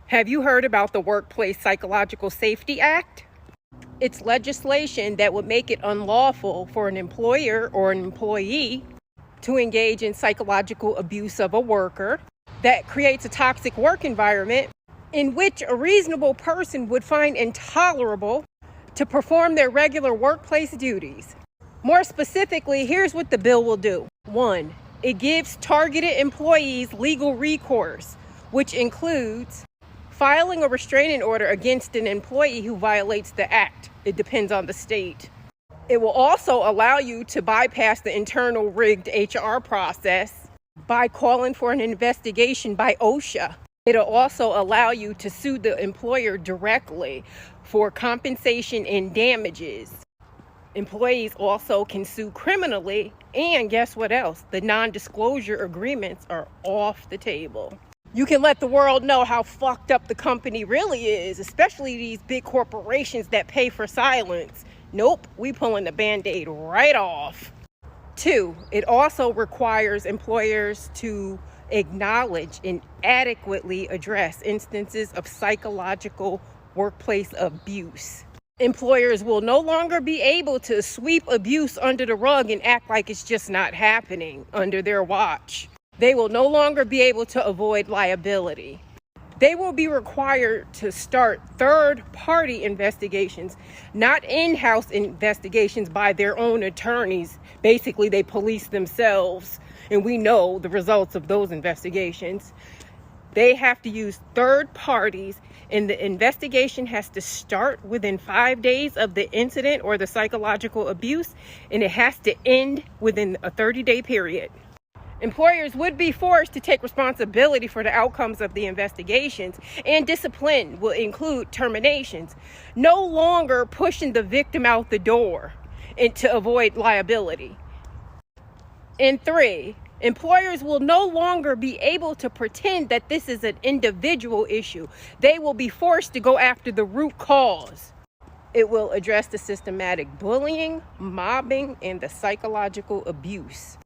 Have you heard about the Workplace Psychological Safety Act? It's legislation that would make it unlawful for an employer or an employee to engage in psychological abuse of a worker that creates a toxic work environment in which a reasonable person would find intolerable to perform their regular workplace duties. More specifically, here's what the bill will do. 1, it gives targeted employees legal recourse, which includes filing a restraining order against an employee who violates the act. It depends on the state. It will also allow you to bypass the internal rigged HR process by calling for an investigation by OSHA. It'll also allow you to sue the employer directly for compensation and damages. Employees also can sue criminally, and guess what else? The non-disclosure agreements are off the table. You can let the world know how fucked up the company really is, especially these big corporations that pay for silence. Nope, we pulling the Band-Aid right off. 2, it also requires employers to acknowledge and adequately address instances of psychological workplace abuse. Employers will no longer be able to sweep abuse under the rug and act like it's just not happening under their watch. They will no longer be able to avoid liability. They will be required to start third-party investigations, not in-house investigations by their own attorneys. Basically, they police themselves, and we know the results of those investigations. They have to use third parties, and the investigation has to start within 5 days of the incident or the psychological abuse, and it has to end within a 30-day period. Employers would be forced to take responsibility for the outcomes of the investigations, and discipline will include terminations, no longer pushing the victim out the door and to avoid liability. And 3, employers will no longer be able to pretend that this is an individual issue. They will be forced to go after the root cause. It will address the systematic bullying, mobbing, and the psychological abuse.